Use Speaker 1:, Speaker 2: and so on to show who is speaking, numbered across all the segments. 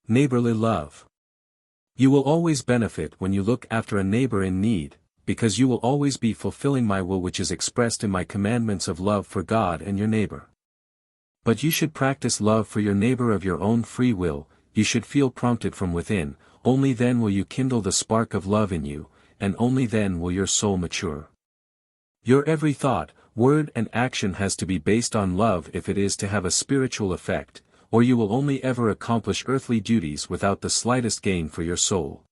Speaker 1: Neighborly love. You will always benefit when you look after a neighbor in need, because you will always be fulfilling my will which is expressed in my commandments of love for God and your neighbor. But you should practice love for your neighbor of your own free will, you should feel prompted from within, only then will you kindle the spark of love in you, and only then will your soul mature. Your every thought, word and action has to be based on love if it is to have a spiritual effect, or you will only ever accomplish earthly duties without the slightest gain for your soul.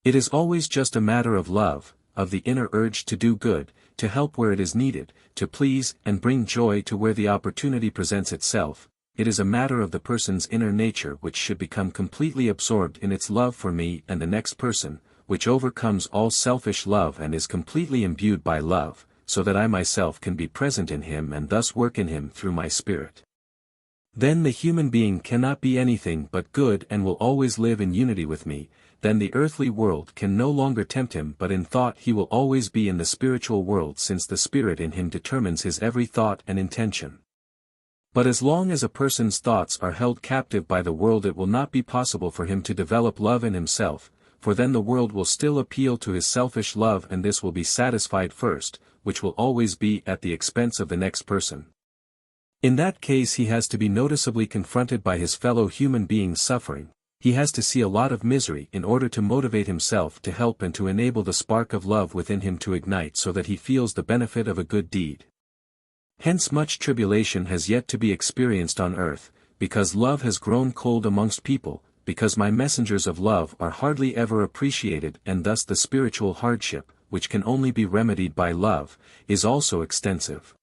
Speaker 1: It is always just a matter of love, of the inner urge to do good, to help where it is needed, to please and bring joy to where the opportunity presents itself. It is a matter of the person's inner nature which should become completely absorbed in its love for me and the next person, which overcomes all selfish love and is completely imbued by love, so that I myself can be present in him and thus work in him through my spirit. Then the human being cannot be anything but good and will always live in unity with me. Then the earthly world can no longer tempt him, but in thought he will always be in the spiritual world, since the spirit in him determines his every thought and intention. But as long as a person's thoughts are held captive by the world, it will not be possible for him to develop love in himself, for then the world will still appeal to his selfish love, and this will be satisfied first, which will always be at the expense of the next person. In that case he has to be noticeably confronted by his fellow human beings' suffering. He has to see a lot of misery in order to motivate himself to help and to enable the spark of love within him to ignite, so that he feels the benefit of a good deed. Hence much tribulation has yet to be experienced on earth, because love has grown cold amongst people, because my messengers of love are hardly ever appreciated, and thus the spiritual hardship, which can only be remedied by love, is also extensive.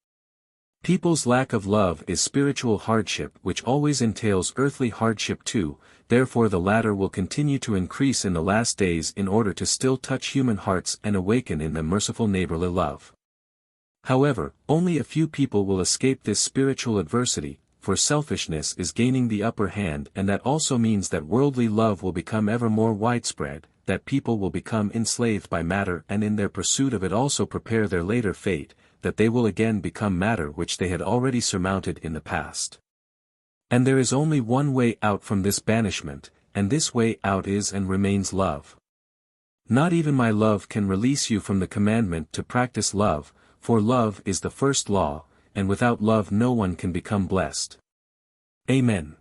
Speaker 1: People's lack of love is spiritual hardship, which always entails earthly hardship too, therefore the latter will continue to increase in the last days in order to still touch human hearts and awaken in them merciful neighborly love. However, only a few people will escape this spiritual adversity, for selfishness is gaining the upper hand, and that also means that worldly love will become ever more widespread, that people will become enslaved by matter and in their pursuit of it also prepare their later fate, that they will again become matter which they had already surmounted in the past. And there is only one way out from this banishment, and this way out is and remains love. Not even my love can release you from the commandment to practice love, for love is the first law, and without love no one can become blessed. Amen.